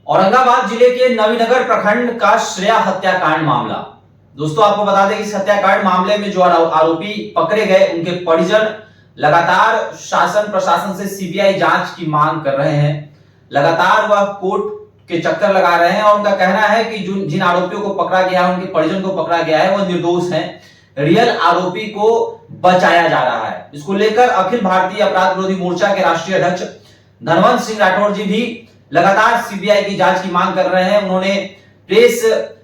औरंगाबाद जिले के नवीनगर प्रखंड का श्रेया हत्याकांड मामला। दोस्तों आपको बता दें कि इस हत्याकांड मामले में जो आरोपी पकड़े गए उनके परिजन लगातार शासन प्रशासन से सीबीआई जांच की मांग कर रहे हैं। लगातार वह कोर्ट के चक्कर लगा रहे हैं और उनका कहना है कि जिन आरोपियों को पकड़ा गया है, उनके परिजन को पकड़ा गया है, वो निर्दोष हैं। रियल आरोपी को बचाया जा रहा है। इसको लेकर अखिल भारतीय अपराध विरोधी मोर्चा के राष्ट्रीय अध्यक्ष धनवंत सिंह राठौर जी भी लगातार सीबीआई की जांच की मांग कर रहे हैं। उन्होंने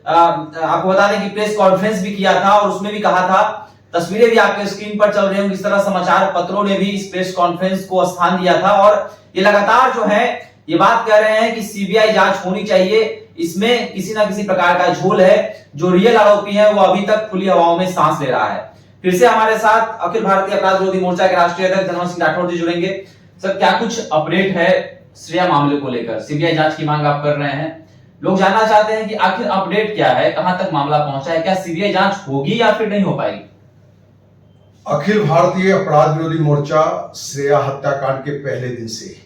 आपको बता दें कि प्रेस कॉन्फ्रेंस भी किया था और उसमें भी कहा था, तस्वीरें भी आपके स्क्रीन पर चल रही होंगी, इस तरह समाचार पत्रों ने भी इस प्रेस कॉन्फ्रेंस को स्थान दिया था और ये लगातार जो है ये बात कह रहे हैं कि सीबीआई जांच होनी चाहिए। इसमें किसी ना किसी प्रकार का झोल है। जो रियल आरोपी है वो अभी तक खुली हवाओं में सांस ले रहा है। फिर से हमारे साथ अखिल भारतीय अपराध विरोधी मोर्चा के राष्ट्रीय अध्यक्ष धनवंत सिंह राठौर जी जुड़ेंगे। सर, क्या कुछ अपडेट है श्रेया मामले को लेकर? सीबीआई जांच की मांग आप कर रहे हैं, लोग जानना चाहते हैं कि आखिर अपडेट क्या है, कहां तक मामला पहुंचा है, क्या सीबीआई जांच होगी या फिर नहीं हो पाएगी? अखिल भारतीय अपराध विरोधी मोर्चा श्रेया हत्याकांड के पहले दिन से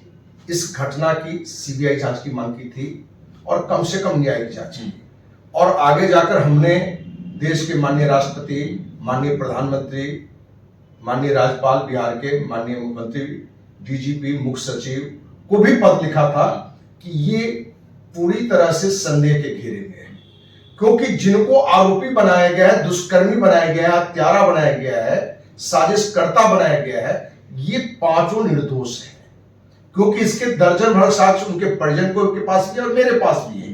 इस घटना की सीबीआई जांच की मांग की थी और कम से कम न्यायिक जांच की। और आगे जाकर हमने देश के माननीय राष्ट्रपति, माननीय प्रधानमंत्री, माननीय राज्यपाल बिहार के, माननीय मुख्यमंत्री, डीजीपी, मुख्य सचिव को भी पत्र लिखा था कि ये पूरी तरह से संदेह के घेरे में है, क्योंकि जिनको आरोपी बनाया गया है, दुष्कर्मी बनाया गया है, हत्यारा बनाया गया है, साजिशकर्ता बनाया गया है, ये पांचों निर्दोष हैं। क्योंकि इसके दर्जन भर साक्ष्य उनके परिजन को के पास भी और मेरे पास भी है,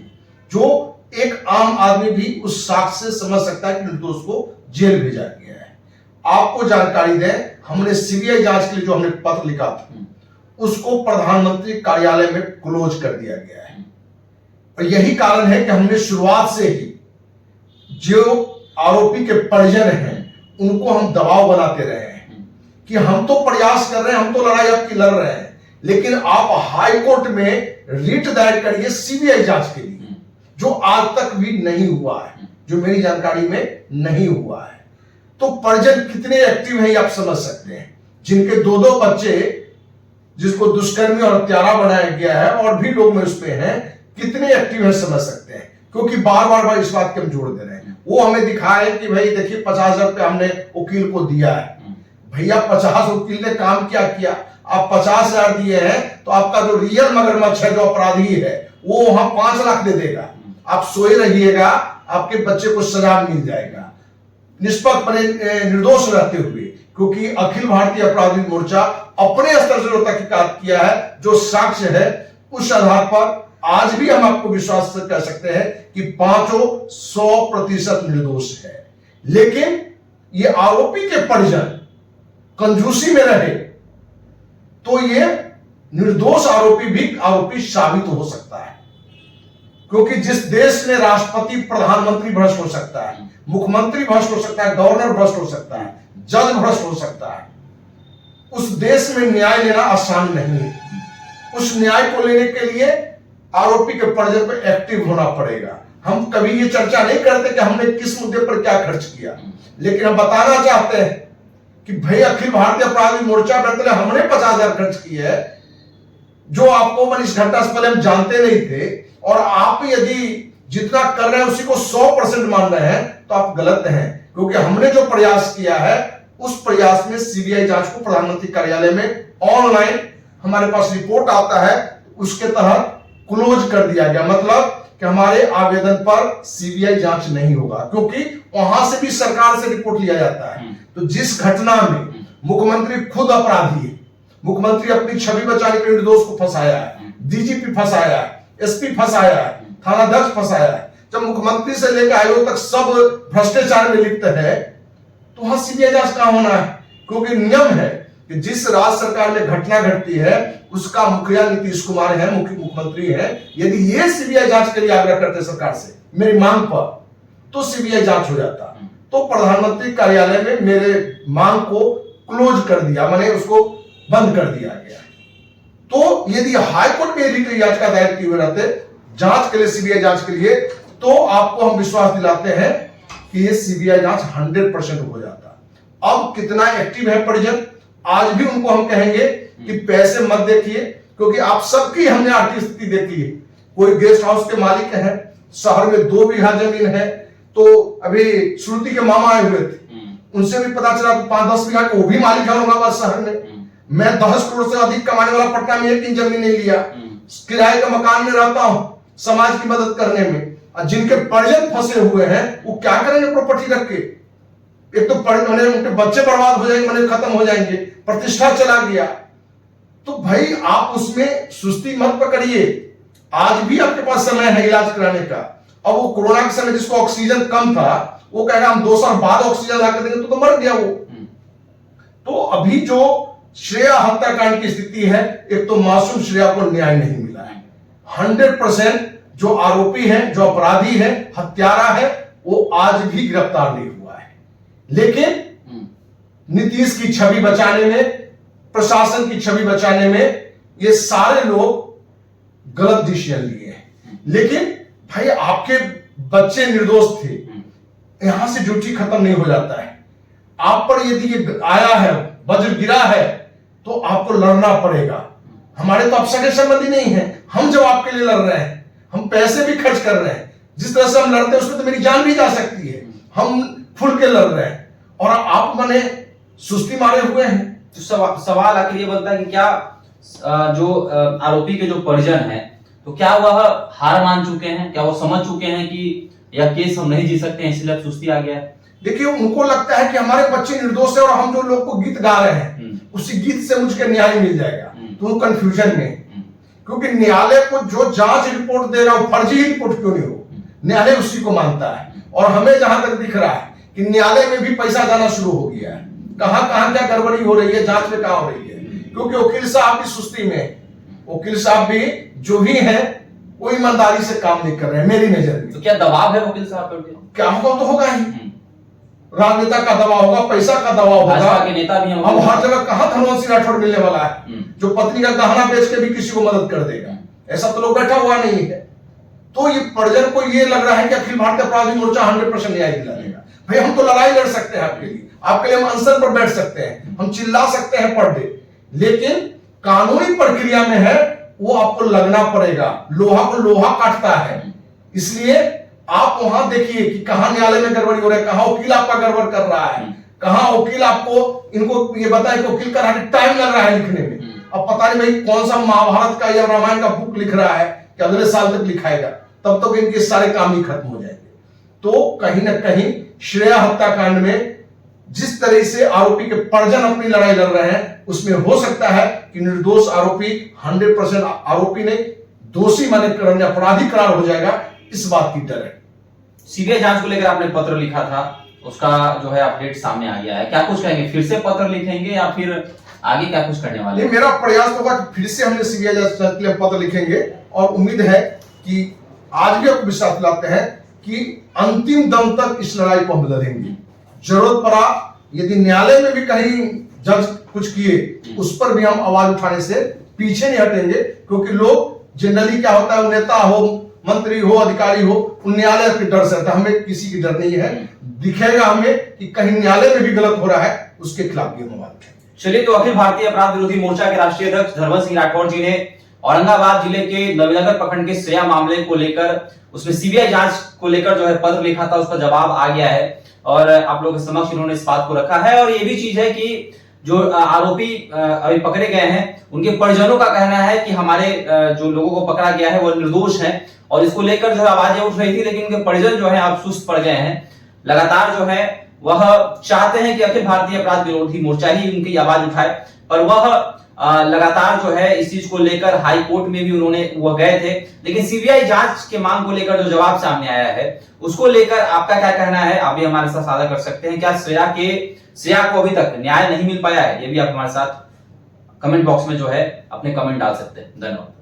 जो एक आम आदमी भी उस साक्ष्य से समझ सकता है कि निर्दोष को जेल भेजा गया है। आपको जानकारी दें, हमने सीबीआई जांच के लिए जो हमने पत्र लिखा था उसको प्रधानमंत्री कार्यालय में क्लोज कर दिया गया है। और यही कारण है कि हमने शुरुआत से ही जो आरोपी के परिजन हैं उनको हम दबाव बनाते रहे हैं कि हम तो प्रयास कर रहे हैं, हम तो लड़ाई आपकी लड़ रहे हैं, लेकिन आप हाई कोर्ट में रिट दायर करिए सीबीआई जांच के लिए, जो आज तक भी नहीं हुआ है, जो मेरी जानकारी में नहीं हुआ है। तो परिजन कितने एक्टिव हैं आप समझ सकते हैं। जिनके दो बच्चे, जिसको दुष्कर्मी और हत्यारा बनाया गया है, और भी लोग में उस पे हैं, कितने एक्टिव है समझ सकते हैं। क्योंकि बार बार इस बात के हम जोड़ दे रहे हैं। वो हमें दिखाए कि भाई देखिए 50,000 रुपया हमने वकील को दिया है। भैया 50 वकील ने काम क्या किया? आप 50,000 दिए हैं तो आपका जो रियल मगरमच्छ है, जो अपराधी है, वो वहां 5 लाख दे देगा। आप सोए रहिएगा, आपके बच्चे को सजा मिल जाएगा निष्पक्ष बने, निर्दोष रहते हुए। क्योंकि अखिल भारतीय अपराध विरोधी मोर्चा अपने स्तर से जो तहकीकात किया है, जो साक्ष्य है, उस आधार पर आज भी हम आपको विश्वास से कह सकते हैं कि पांचों 100% निर्दोष है। लेकिन ये आरोपी के परिजन कंजूसी में रहे तो ये निर्दोष आरोपी भी आरोपी साबित हो सकता है। क्योंकि जिस देश में राष्ट्रपति, प्रधानमंत्री भ्रष्ट हो सकता है, मुख्यमंत्री भ्रष्ट हो सकता है, गवर्नर भ्रष्ट हो सकता है, जज भ्रष्ट हो सकता है, उस देश में न्याय लेना आसान नहीं है। उस न्याय को लेने के लिए आरोपी के परिजन पर एक्टिव होना पड़ेगा। हम कभी ये चर्चा नहीं करते कि हमने किस मुद्दे पर क्या खर्च किया, लेकिन हम बताना चाहते हैं कि भाई अखिल भारतीय अपराध मोर्चा में हमने 50,000 खर्च किए है, जो आपको इस घटना से पहले हम जानते नहीं थे। और आप यदि जितना कर रहे हैं उसी को 100% मान रहे हैं तो आप गलत हैं। क्योंकि हमने जो प्रयास किया है उस प्रयास में सीबीआई जांच को प्रधानमंत्री कार्यालय में ऑनलाइन हमारे पास रिपोर्ट आता है, उसके तहत क्लोज कर दिया गया। मतलब कि हमारे आवेदन पर सीबीआई जांच नहीं होगा, क्योंकि वहां से भी सरकार से रिपोर्ट लिया जाता है। तो जिस घटना में मुख्यमंत्री खुद अपराधी है, मुख्यमंत्री अपनी छवि बचाने के लिए निर्दोष को फंसाया है, डीजीपी फंसाया है, एसपी फंसाया है, थानाध्यक्ष फंसाया है, जब मुख्यमंत्री से लेकर आयोग तक सब भ्रष्टाचार में लिप्त है, तो वहां सीबीआई जांच कहां होना है? क्योंकि नियम है कि जिस राज्य सरकार में घटना घटती है उसका मुखिया नीतीश कुमार है, मुख्यमंत्री है। यदि ये सीबीआई जांच के लिए आग्रह करते सरकार से मेरी मांग पर, तो सीबीआई जांच हो जाता। तो प्रधानमंत्री कार्यालय में मेरे मांग को क्लोज कर दिया, मैंने उसको बंद कर दिया गया। तो यदि हाईकोर्ट में रिट याचिका दायर किए हुए रहते जांच के लिए, सीबीआई जांच के लिए, तो आपको हम विश्वास दिलाते हैं कि ये सीबीआई जांच 100% हो जाता। अब कितना एक्टिव है परिजन, आज भी उनको हम कहेंगे कि पैसे मत देखिए, क्योंकि आप सबकी हमने आर्थिक स्थिति देखी है कोई गेस्ट हाउस के मालिक हैं, शहर में 2 बीघा जमीन है। तो अभी श्रुति के मामा आए हुए थे, उनसे भी पता चला 5-10 बीघा के वो भी मालिक है औरंगाबाद शहर में। मैं 10 करोड़ से अधिक कमाने वाला पटना में 1 इंच जमीन नहीं लिया, किराए का मकान में रहता हूं समाज की मदद करने में। और जिनके परिजन फंसे हुए हैं वो क्या करेंगे प्रॉपर्टी रख के? एक तो उनके बच्चे बर्बाद हो जाएंगे, मैंने खत्म हो जाएंगे, प्रतिष्ठा चला गया। तो भाई आप उसमें सुस्ती मत पकड़िए, आज भी आपके पास समय है इलाज कराने का। अब वो कोरोना के समय जिसको ऑक्सीजन कम था वो कहेगा हम 2 साल बाद ऑक्सीजन ला कर देंगे, तो मर गया वो। तो अभी जो श्रेया हत्याकांड की स्थिति है, एक तो मासूम श्रेया को न्याय नहीं मिला है। 100% जो आरोपी है, जो अपराधी है, हत्यारा है, वो आज भी गिरफ्तार नहीं हुआ है। लेकिन नीतीश की छवि बचाने में, प्रशासन की छवि बचाने में ये सारे लोग गलत डिसीजन लिए हैं। लेकिन भाई आपके बच्चे निर्दोष थे, यहां से ड्यूटी खत्म नहीं हो जाता है। आप पर यदि ये आया है, वज्र गिरा है, तो आपको लड़ना पड़ेगा। हमारे तो आप सगे संबंधी नहीं है, हम जब आपके लिए लड़ रहे हैं, हम पैसे भी खर्च कर रहे हैं, जिस तरह से हम लड़ते हैं उसमें तो मेरी जान भी जा सकती है। हम खुल के लड़ रहे हैं और आप मने सुस्ती मारे हुए हैं। तो सवाल आखिर ये बनता है कि क्या जो आरोपी के जो परिजन हैं, तो क्या वह हार मान चुके हैं? क्या वो समझ चुके हैं कि यह केस हम नहीं जी सकते हैं, इसलिए सुस्ती आ गया है? देखिए, उनको लगता है कि हमारे बच्चे निर्दोष है और हम जो लोग को गीत गा रहे हैं उसी गीत से मुझे न्याय मिल जाएगा। तो वो कंफ्यूजन में, क्योंकि न्यायालय को जो जांच रिपोर्ट दे रहा हो, फर्जी रिपोर्ट क्यों नहीं हो, न्यायालय उसी को मानता है। और हमें जहां तक दिख रहा है कि न्यायालय में भी पैसा जाना शुरू हो गया है। कहां कहां क्या गड़बड़ी हो रही है, जांच में कहां हो रही है, क्योंकि वकील साहब भी सुस्ती में, वकील साहब भी जो भी है वो ईमानदारी से काम नहीं कर रहे हैं मेरी नजर में। तो क्या दबाव है वकील साहब पर? क्या होगा तो होगा ही, राजनेता का दबाव होगा, पैसा का दबाव होगा। भाजपा के नेता भी अब हर जगह कहां धनवंत सिंह राठौर मिलने वाला है जो पत्नी का गहना बेच के भी किसी को मदद कर देगा? ऐसा तो लोग बैठा हुआ नहीं है। तो ये परिजन को ये लग रहा है कि अखिल भारतीय अपराधी मोर्चा 100% न्याय दिला देगा। भाई हम तो लड़ाई लड़ सकते हैं आपके लिए, आपके लिए हम अनशन पर बैठ सकते हैं, हम चिल्ला सकते हैं पर डे, लेकिन कानूनी प्रक्रिया में है वो आपको लगना पड़ेगा। लोहा को लोहा काटता है, इसलिए आप वहां देखिए कि कहां न्यायालय में गड़बड़ी हो रही है, कहां वकील आपका गड़बड़ कर रहा है, कहां वकील आपको इनको ये बताए कि वकील का टाइम लग रहा है लिखने में। अब पता नहीं भाई कौन सा महाभारत का या रामायण का बुक लिख रहा है कि अगले साल तक लिखाएगा, तब तक इनके सारे काम ही खत्म हो जाएंगे। तो कहीं ना कहीं श्रेया हत्याकांड में जिस तरह से आरोपी के परिजन अपनी लड़ाई लड़ रहे हैं, उसमें हो सकता है कि निर्दोष आरोपी 100% आरोपी ने दोषी माने अपराधी करार हो जाएगा, इस बात की डर है। सीबीआई जांच को लेकर आपने पत्र लिखा था, उसका जो है अपडेट सामने आ गया है, क्या कुछ कहेंगे? फिर से पत्र लिखेंगे या फिर आगे क्या कुछ करने वाले? मेरा प्रयास होगा कि फिर से हमने सीबीआई जांच के लिए पत्र लिखेंगे और उम्मीद है कि आज भी आपको विश्वास दिलाते हैं कि अंतिम दम तक इस लड़ाई को हम लड़ेंगे। जरूरत पड़ा यदि न्यायालय में भी कहीं जज कुछ किए उस पर भी हम आवाज उठाने से पीछे नहीं हटेंगे, क्योंकि लोग जनरली क्या होता है, नेता हो, मंत्री हो, अधिकारी हो, उन न्यायालय के डर से रहता है। हमें किसी की डर नहीं है। दिखेगा हमें कि कहीं न्यायालय में भी गलत हो रहा है, उसके खिलाफ भी हम आवाज उठाएंगे। चलिए, तो अखिल भारतीय अपराध विरोधी मोर्चा के राष्ट्रीय अध्यक्ष धर्मवंत सिंह राठौर जी ने औरंगाबाद जिले के नवीनगर प्रखंड के श्रेया मामले को लेकर, उसमें सीबीआई जांच को लेकर जो है पत्र लिखा था, उसका जवाब आ गया है और आप लोगों के समक्ष इन्होंने इस बात को रखा है। और ये भी चीज है कि जो आरोपी अभी पकड़े गए हैं, उनके परिजनों का कहना है कि हमारे जो लोगों को पकड़ा गया है वो निर्दोष है, और इसको लेकर जो है आवाजें उठ रही थी, लेकिन उनके परिजन जो है अब सुस्त पड़ गए हैं। लगातार जो है वह चाहते हैं कि अखिल भारतीय अपराध विरोधी मोर्चा ही उनकी आवाज उठाए, पर वह लगातार जो है इस चीज को लेकर हाई कोर्ट में भी उन्होंने वह गए थे, लेकिन सीबीआई जांच के मांग को लेकर जो जवाब सामने आया है उसको लेकर आपका क्या कहना है? आप भी हमारे साथ साझा कर सकते हैं। क्या श्रेया को अभी तक न्याय नहीं मिल पाया है? ये भी आप हमारे साथ कमेंट बॉक्स में जो है अपने कमेंट डाल सकते हैं। धन्यवाद।